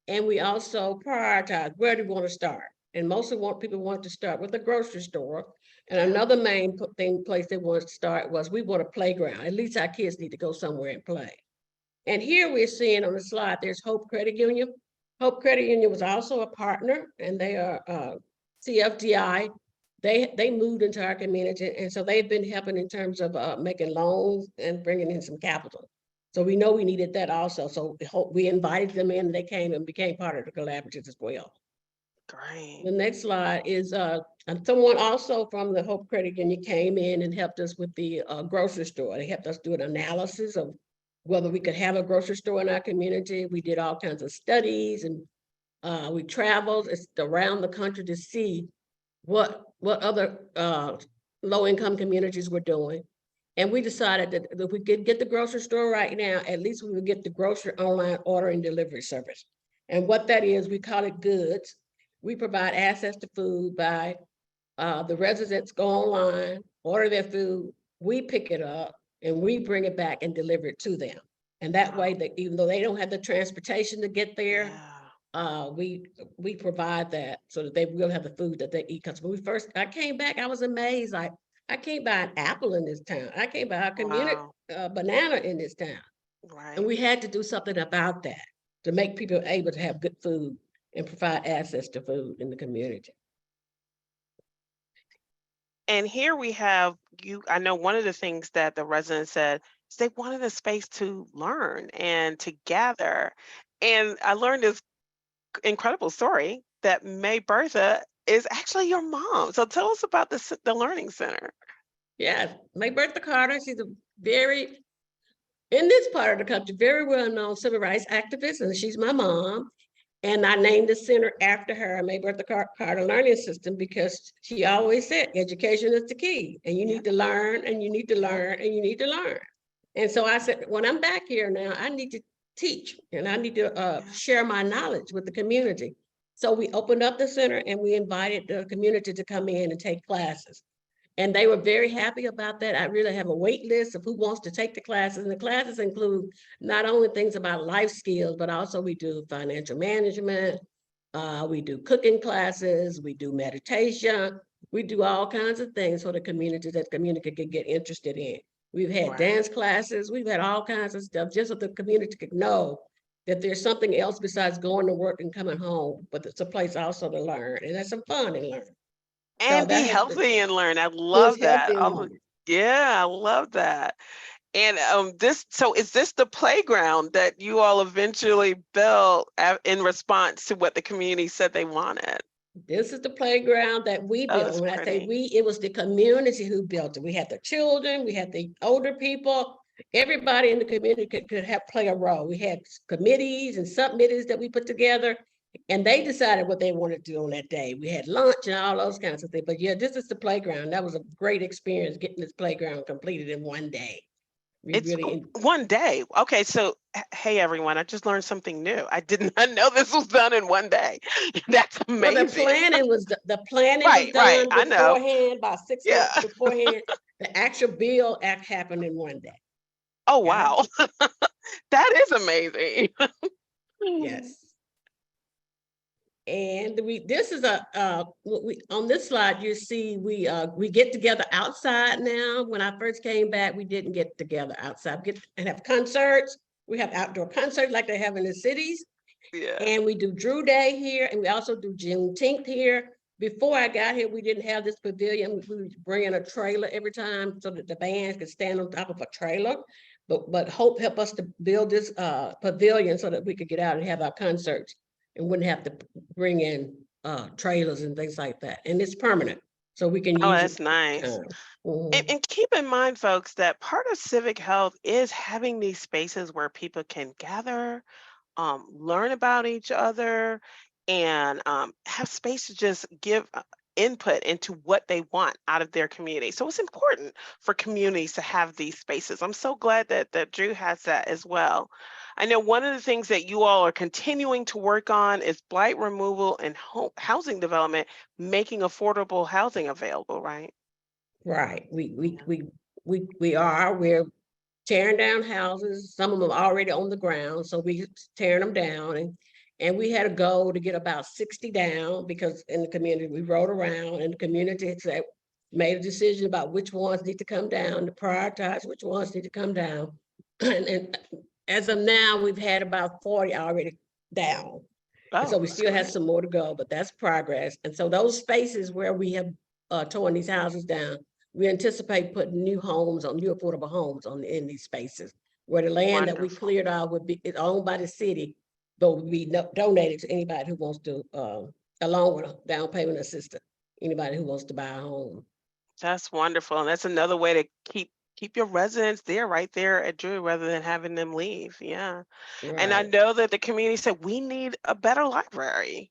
and we also prioritized where do we want to start. And mostly people want to start with a grocery store. And another main place they wanted to start was, we want a playground. At least our kids need to go somewhere and play. And here we're seeing on the slide, there's Hope Credit Union. Hope Credit Union was also a partner, and they are CFDI. They moved into our community, and so they've been helping in terms of making loans and bringing in some capital. So we know we needed that also. So we invited them in, and they came and became part of the collaborative as well. Great. The next slide is someone also from the Hope Credit Union came in and helped us with the grocery store. They helped us do an analysis of whether we could have a grocery store in our community. We did all kinds of studies, and we traveled around the country to see what other low-income communities were doing. And we decided that if we could get the grocery store right now, at least we would get the grocery online order and delivery service. And what that is, we call it goods. We provide access to food by the residents go online, order their food, we pick it up, and we bring it back and deliver it to them. And that way, that even though they don't have the transportation to get there, we provide that so that they will have the food that they eat. Because when I came back, I was amazed. Like, I can't buy an apple in this town. I can't buy a community banana in this town. Right. And we had to do something about that to make people able to have good food and provide access to food in the community. And here we have I know one of the things that the residents said is they wanted a space to learn and to gather. And I learned this incredible story that May Bertha is actually your mom. So tell us about the Learning Center. Yeah, May Bertha Carter, she's very, in this part of the country, very well-known civil rights activist, and she's my mom. And I named the center after her. I made her the Carter Learning System because she always said education is the key, and you need to learn, and you need to learn, and you need to learn. And so I said, when I'm back here now, I need to teach, and I need to share my knowledge with the community. So we opened up the center, and we invited the community to come in and take classes. And they were very happy about that. I really have a wait list of who wants to take the classes. And the classes include not only things about life skills, but also we do financial management, we do cooking classes, we do meditation, we do all kinds of things for the community that the community can get interested in. We've had dance classes, we've had all kinds of stuff just so the community could know that there's something else besides going to work and coming home, but it's a place also to learn and have some fun and learn. And be healthy and learn. I love that. Yeah, I love that. And is this the playground that you all eventually built in response to what the community said they wanted? This is the playground that we built. When I say we, it was the community who built it. We had the children, we had the older people, everybody in the community could play a role. We had committees and subcommittees that we put together, and they decided what they wanted to do on that day. We had lunch and all those kinds of things. But yeah, this is the playground. That was a great experience getting this playground completed in one day. One day. Okay, so hey everyone, I just learned something new. I did not know this was done in one day. That's amazing. Well, the planning was done beforehand, about 6 months beforehand. The actual build act happened in one day. Oh wow. That is amazing. Yes. And this is on this slide, you see we get together outside now. When I first came back, we didn't get together outside. We get and have concerts. We have outdoor concerts like they have in the cities. Yeah. And we do Drew Day here, and we also do Juneteenth here. Before I got here, we didn't have this pavilion. We would bring in a trailer every time so that the bands could stand on top of a trailer. But Hope helped us to build this pavilion so that we could get out and have our concerts and wouldn't have to bring in trailers and things like that. And it's permanent, so we can use it. Oh, that's nice. And keep in mind, folks, that part of civic health is having these spaces where people can gather, learn about each other, and have space to just give input into what they want out of their community. So it's important for communities to have these spaces. I'm so glad that Drew has that as well. I know one of the things that you all are continuing to work on is blight removal and housing development, making affordable housing available, right? Right. We're tearing down houses. Some of them are already on the ground, so we tearing them down. And we had a goal to get about 60 down because in the community, we rode around and the community made a decision about which ones need to come down, to prioritize which ones need to come down. And as of now, we've had about 40 already down. Oh, so we still have some more to go, but that's progress. And so those spaces where we have torn these houses down, we anticipate putting new affordable homes in these spaces where the land that we cleared out would be owned by the city, but would be donated to anybody who wants to, along with a down payment assistance, anybody who wants to buy a home. That's wonderful. And that's another way to keep your residents there, right there at Drew, rather than having them leave. Yeah. Right. And I know that the community said we need a better library.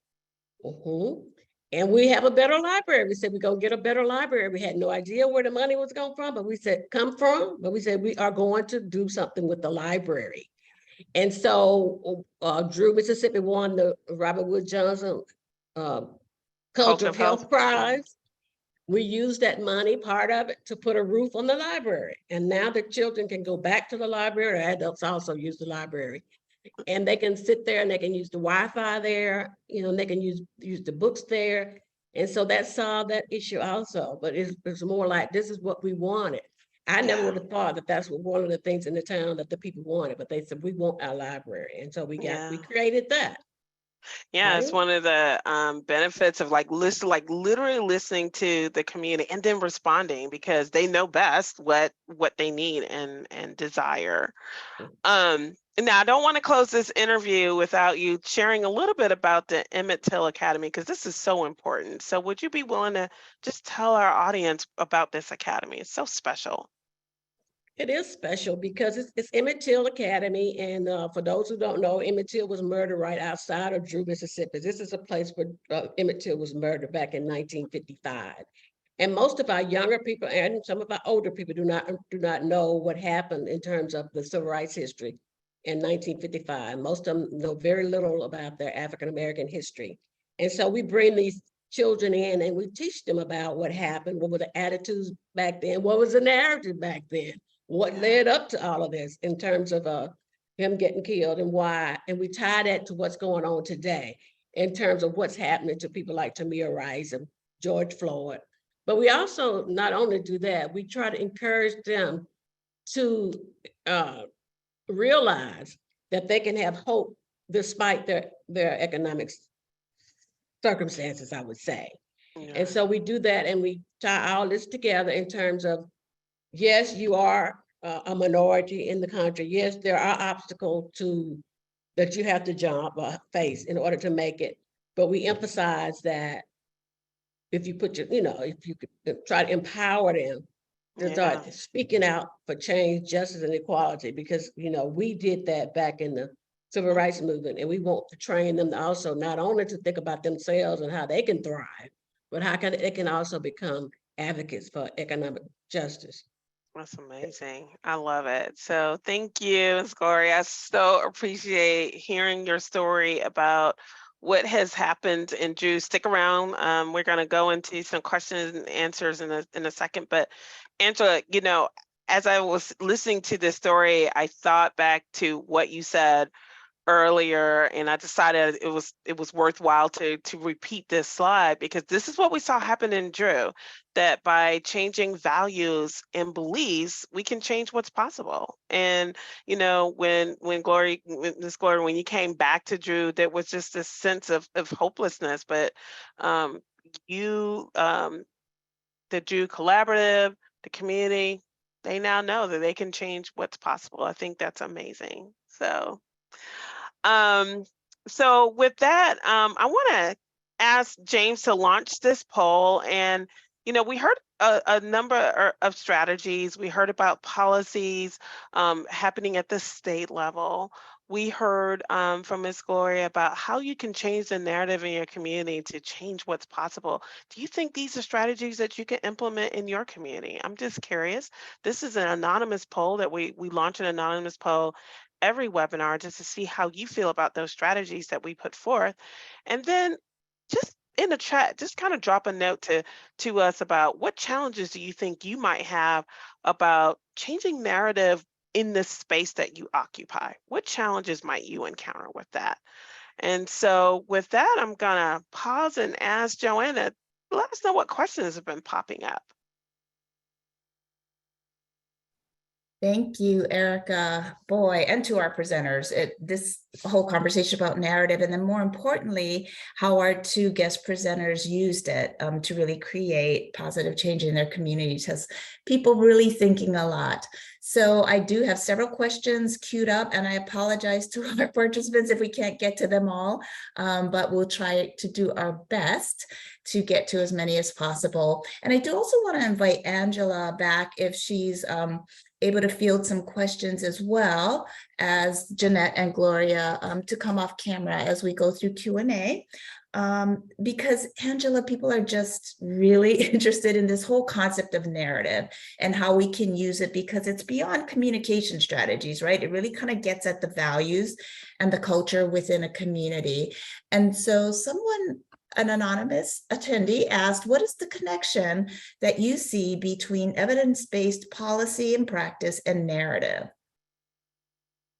And we have a better library. We said we're going to get a better library. We had no idea where the money was going from, but we said we are going to do something with the library. And so Drew, Mississippi won the Robert Wood Johnson Culture of Health Prize. We used that money, part of it, to put a roof on the library. And now the children can go back to the library. Adults also use the library. And they can sit there and they can use the Wi-Fi there, and they can use the books there. And so that solved that issue also. But it's more like, this is what we wanted. I never would have thought that that's one of the things in the town that the people wanted, but they said, we want our library. And so we created that. Yeah, it's one of the benefits of literally listening to the community and then responding, because they know best what they need and desire. Now, I don't want to close this interview without you sharing a little bit about the Emmett Till Academy, because this is so important. So would you be willing to just tell our audience about this academy? It's so special. It is special because it's Emmett Till Academy. And for those who don't know, Emmett Till was murdered right outside of Drew, Mississippi. This is a place where Emmett Till was murdered back in 1955. And most of our younger people and some of our older people do not know what happened in terms of the civil rights history in 1955. Most of them know very little about their African-American history. And so we bring these children in and we teach them about what happened, what were the attitudes back then, what was the narrative back then, what led up to all of this in terms of him getting killed and why. And we tie that to what's going on today in terms of what's happening to people like Tamir Rice and George Floyd. But we also not only do that, we try to encourage them to realize that they can have hope despite their economic circumstances, I would say. Yeah. And so we do that and we tie all this together in terms of, yes, you are a minority in the country. Yes, there are obstacles that you have to jump or face in order to make it. But we emphasize that if you put if you could try to empower them to start speaking out for change, justice, and equality, because, we did that back in the civil rights movement, and we want to train them to also not only to think about themselves and how they can thrive, but how they can also become advocates for economic justice. That's amazing. I love it. So thank you, Ms. Gloria. I so appreciate hearing your story about what has happened in Drew. Stick around. We're going to go into some questions and answers in a second. But Angela, as I was listening to this story, I thought back to what you said earlier, and I decided it was worthwhile to repeat this slide, because this is what we saw happen in Drew, that by changing values and beliefs, we can change what's possible. And when Gloria, when you came back to Drew, there was just this sense of hopelessness, but the Drew Collaborative, the community, they now know that they can change what's possible. I think that's amazing. So with that, I want to ask James to launch this poll. And, we heard a number of strategies. We heard about policies happening at the state level. We heard from Ms. Gloria about how you can change the narrative in your community to change what's possible. Do you think these are strategies that you can implement in your community? I'm just curious. This is an anonymous poll that we launch an anonymous poll every webinar just to see how you feel about those strategies that we put forth. And then just in the chat, just kind of drop a note to us about what challenges do you think you might have about changing narrative in this space that you occupy? What challenges might you encounter with that? And so with that, I'm gonna pause and ask Joanna, let us know what questions have been popping up. Thank you, Erica. Boy, and to our presenters, this whole conversation about narrative, and then more importantly, how our two guest presenters used it to really create positive change in their communities, has people really thinking a lot. So I do have several questions queued up, and I apologize to our participants if we can't get to them all, but we'll try to do our best to get to as many as possible. And I do also want to invite Angela back if she's able to field some questions, as well as Jeannette and Gloria to come off camera as we go through Q&A. Because Angela, people are just really interested in this whole concept of narrative and how we can use it, because it's beyond communication strategies, right? It really kind of gets at the values and the culture within a community. And so an anonymous attendee asked, what is the connection that you see between evidence-based policy and practice and narrative?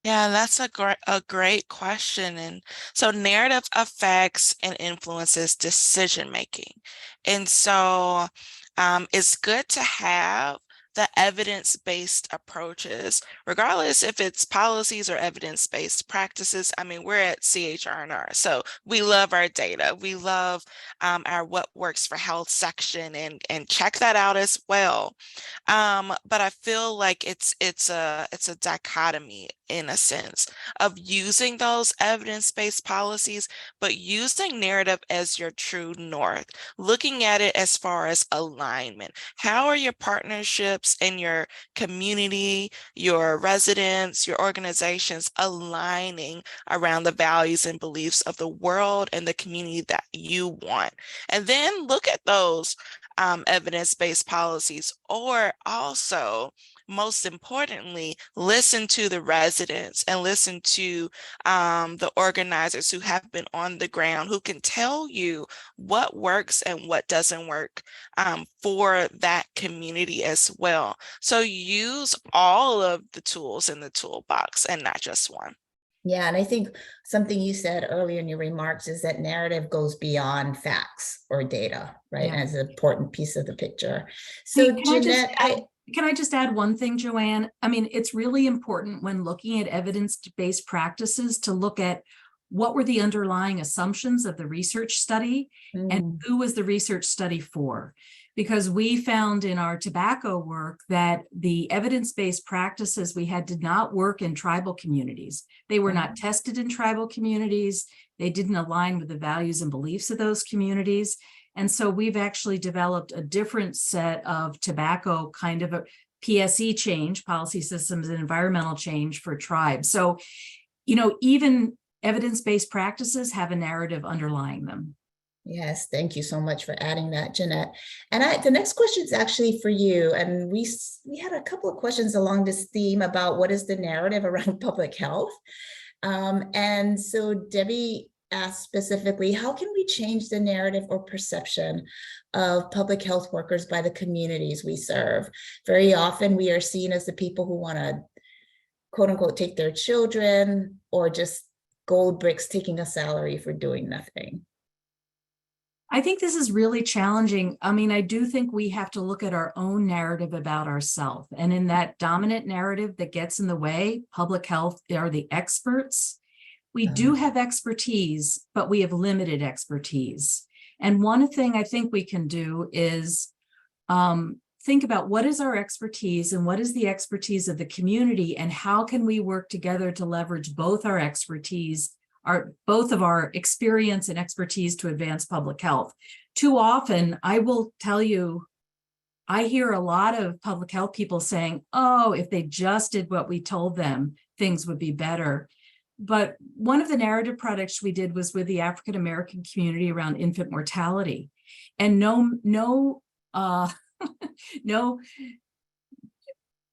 Yeah, that's a great question. And so narrative affects and influences decision making. And so it's good to have the evidence-based approaches, regardless if it's policies or evidence-based practices. I mean, we're at CHR&R, so we love our data. We love our What Works for Health section, and check that out as well. But I feel like it's a dichotomy in a sense, of using those evidence-based policies, but using narrative as your true north, looking at it as far as alignment. How are your partnerships in your community, your residents, your organizations aligning around the values and beliefs of the world and the community that you want? And then look at those evidence-based policies, or also, most importantly, listen to the residents and listen to the organizers who have been on the ground, who can tell you what works and what doesn't work for that community as well. So use all of the tools in the toolbox and not just one. Yeah, and I think something you said earlier in your remarks is that narrative goes beyond facts or data, right? Yeah. As an important piece of the picture. So Hey, Jeannette, can I just add one thing, Joanne? I mean, it's really important when looking at evidence-based practices to look at what were the underlying assumptions of the research study and who was the research study for? Because we found in our tobacco work that the evidence-based practices we had did not work in tribal communities. They were not tested in tribal communities. They didn't align with the values and beliefs of those communities. And so we've actually developed a different set of tobacco kind of a PSE change, policy systems and environmental change for tribes. So, you know, even evidence-based practices have a narrative underlying them. Yes, thank you so much for adding that, Jeannette. And the next question is actually for you. And we had a couple of questions along this theme about what is the narrative around public health. And so Debbie asked specifically, how can we change the narrative or perception of public health workers by the communities we serve? Very often we are seen as the people who want to, quote unquote, take their children, or just gold bricks taking a salary for doing nothing. I think this is really challenging. I mean, I do think we have to look at our own narrative about ourselves. And in that dominant narrative that gets in the way, public health are the experts. We do have expertise, but we have limited expertise. And one thing I think we can do is think about what is our expertise and what is the expertise of the community, and how can we work together to leverage both our expertise, both of our experience and expertise to advance public health. Too often, I will tell you, I hear a lot of public health people saying, oh, if they just did what we told them, things would be better. But one of the narrative projects we did was with the African-American community around infant mortality. And no,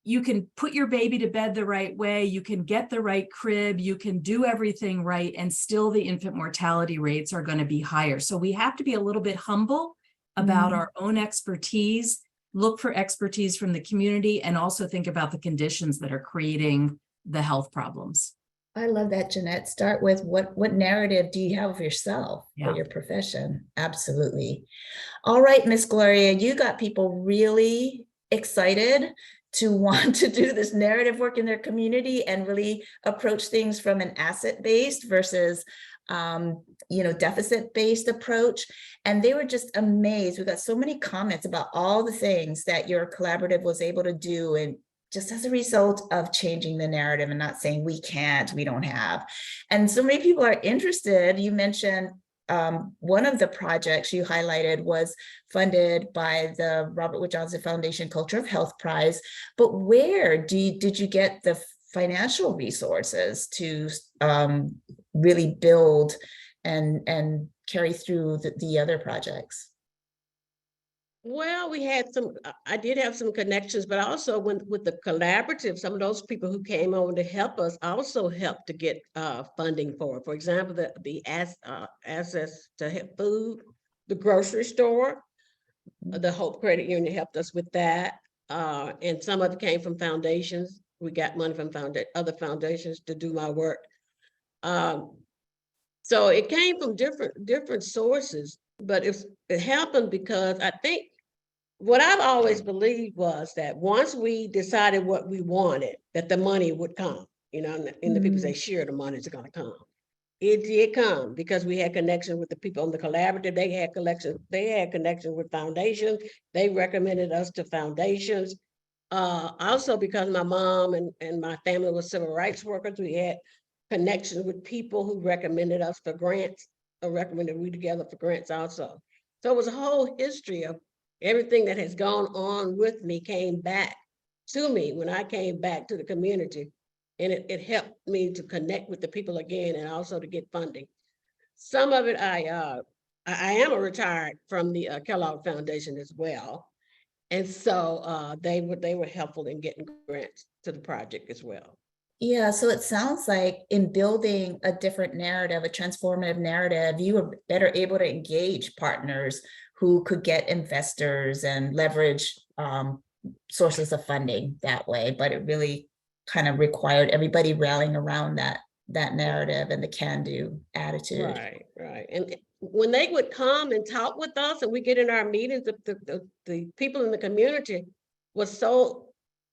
you can put your baby to bed the right way, you can get the right crib, you can do everything right, and still the infant mortality rates are going to be higher. So we have to be a little bit humble about our own expertise, look for expertise from the community, and also think about the conditions that are creating the health problems. I love that, Jeannette. Start with what narrative do you have of yourself or your profession? Absolutely. All right, Miss Gloria, you got people really excited to want to do this narrative work in their community and really approach things from an asset-based versus deficit-based approach. And they were just amazed. We got so many comments about all the things that your collaborative was able to do, and just as a result of changing the narrative and not saying we can't, we don't have. And so many people are interested. You mentioned one of the projects you highlighted was funded by the Robert Wood Johnson Foundation Culture of Health Prize, but where did you get the financial resources to really build and carry through the other projects? Well, we had I did have some connections, but also with the collaborative, some of those people who came over to help us also helped to get funding for example, the access to food, the grocery store, the Hope Credit Union helped us with that. And some of it came from foundations. We got money from other foundations to do my work. So it came from different sources, but it happened because I think what I've always believed was that once we decided what we wanted, that the money would come, and the people say, sure, the money's going to come. It did come because we had connection with the people on the collaborative. They had connection with foundations. They recommended us to foundations. Also because my mom and my family was civil rights workers, we had connections with people who recommended us for grants or recommended we together for grants also. So it was a whole history of everything that has gone on with me came back to me when I came back to the community. And it helped me to connect with the people again and also to get funding. Some of it I am a retired from the Kellogg Foundation as well. And so they were helpful in getting grants to the project as well. Yeah, so it sounds like in building a different narrative, a transformative narrative, you were better able to engage partners who could get investors and leverage sources of funding that way. But it really kind of required everybody rallying around that narrative and the can-do attitude. Right. And when they would come and talk with us and we get in our meetings, the people in the community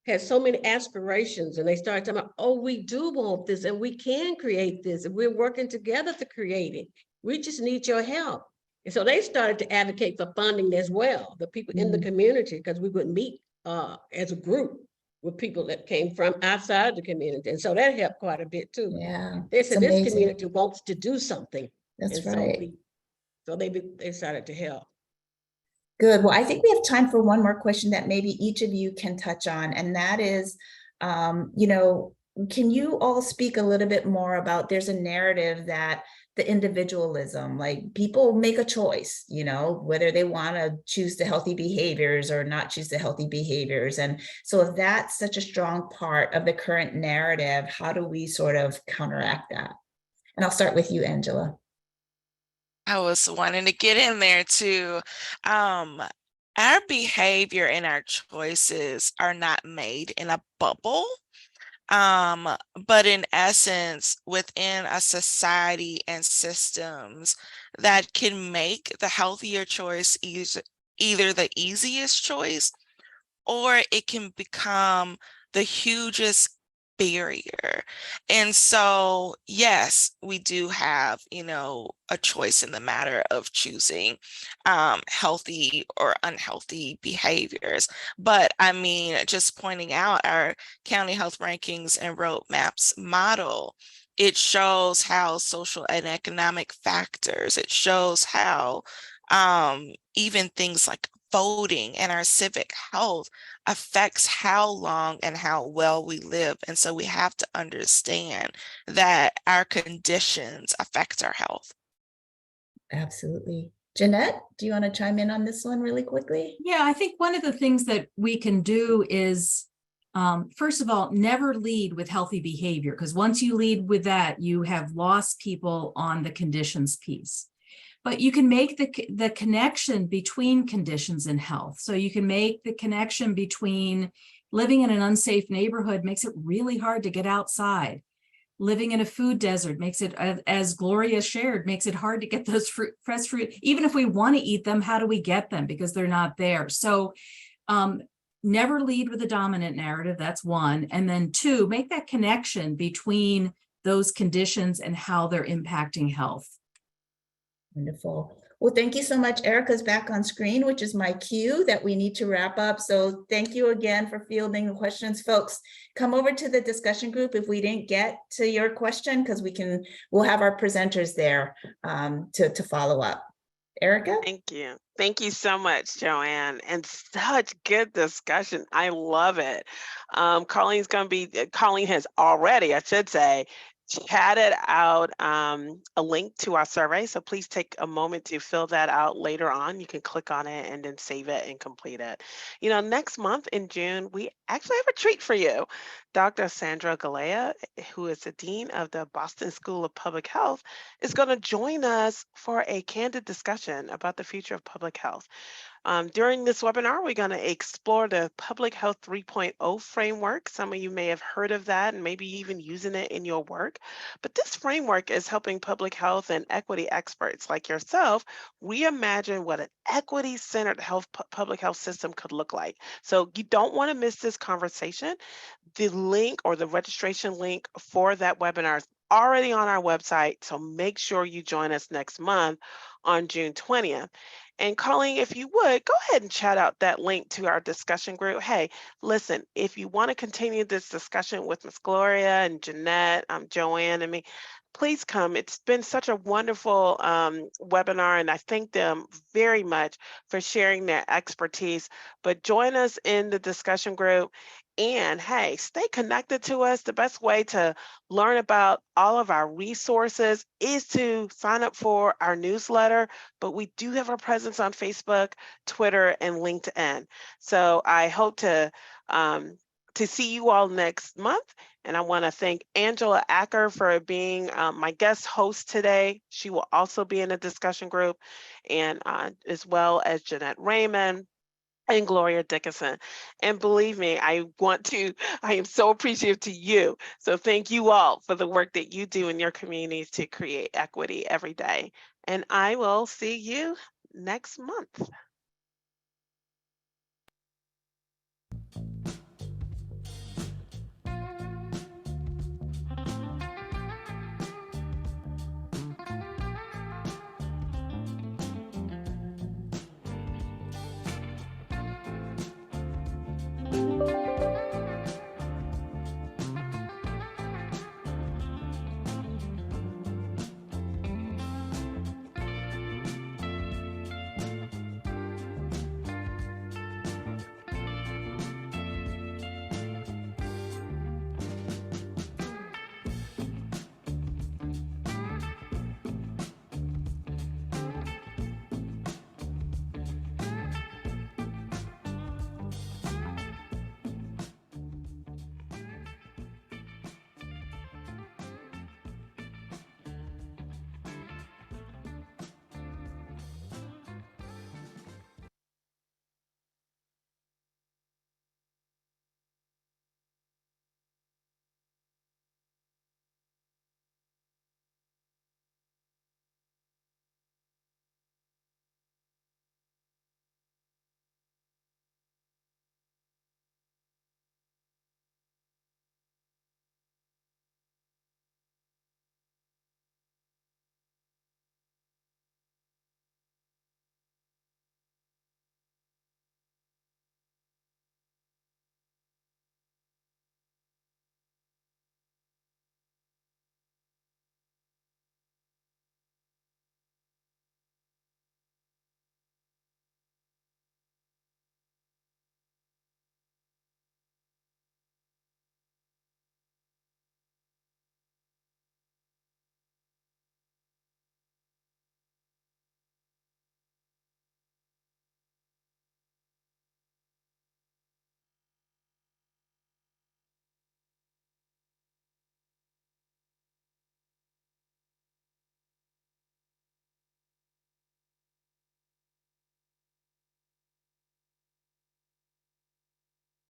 had so many aspirations, and they started talking about, oh, we do want this and we can create this and we're working together to create it. We just need your help. And so they started to advocate for funding as well, the people in the community, because we would meet as a group with people that came from outside the community. And so that helped quite a bit too. Yeah. They said this community wants to do something. That's right. So they decided to help. Good. Well, I think we have time for one more question that maybe each of you can touch on, and that is, can you all speak a little bit more about, there's a narrative that the individualism, like people make a choice, whether they want to choose the healthy behaviors or not choose the healthy behaviors. And so if that's such a strong part of the current narrative, how do we sort of counteract that? And I'll start with you, Angela. I was wanting to get in there too. Our behavior and our choices are not made in a bubble. But in essence, within a society and systems that can make the healthier choice either the easiest choice, or it can become the hugest barrier. And so, yes, we do have, a choice in the matter of choosing healthy or unhealthy behaviors. But I mean, just pointing out our county health rankings and roadmaps model, it shows how social and economic factors, it shows how even things like voting and our civic health affects how long and how well we live. And so we have to understand that our conditions affect our health. Absolutely. Jeannette, do you want to chime in on this one really quickly? Yeah, I think one of the things that we can do is, first of all, never lead with healthy behavior, because once you lead with that, you have lost people on the conditions piece. But you can make the connection between conditions and health. So you can make the connection between living in an unsafe neighborhood makes it really hard to get outside. Living in a food desert makes it, as Gloria shared, makes it hard to get those fresh fruit. Even if we want to eat them, how do we get them? Because they're not there. So never lead with a dominant narrative. That's one. And then two, make that connection between those conditions and how they're impacting health. Wonderful. Well, thank you so much. Erica's back on screen, which is my cue that we need to wrap up. So thank you again for fielding the questions. Folks, come over to the discussion group if we didn't get to your question, because we'll have our presenters there to follow up. Erica? Thank you. Thank you so much, Joanne. And such good discussion. I love it. Colleen has already, I should say, chatted out a link to our survey. So please take a moment to fill that out later on. You can click on it and then save it and complete it. Next month in June, we actually have a treat for you. Dr. Sandra Galea, who is the Dean of the Boston School of Public Health, is going to join us for a candid discussion about the future of public health. During this webinar, we're going to explore the Public Health 3.0 framework. Some of you may have heard of that and maybe even using it in your work. But this framework is helping public health and equity experts like yourself reimagine what an equity-centered public health system could look like. So you don't want to miss this conversation. The link or the registration link for that webinar is already on our website. So make sure you join us next month on June 20th. And Colleen, if you would, go ahead and chat out that link to our discussion group. Hey, listen, if you want to continue this discussion with Miss Gloria and Jeannette, Joanne and me, please come. It's been such a wonderful webinar, and I thank them very much for sharing their expertise. But join us in the discussion group. And hey, stay connected to us. The best way to learn about all of our resources is to sign up for our newsletter, but we do have our presence on Facebook, Twitter, and LinkedIn. So I hope to see you all next month. And I want to thank Angela Acker for being my guest host today. She will also be in the discussion group, and as well as Jeannette Raymond and Gloria Dickerson. And believe me, I am so appreciative to you. So thank you all for the work that you do in your communities to create equity every day. And I will see you next month.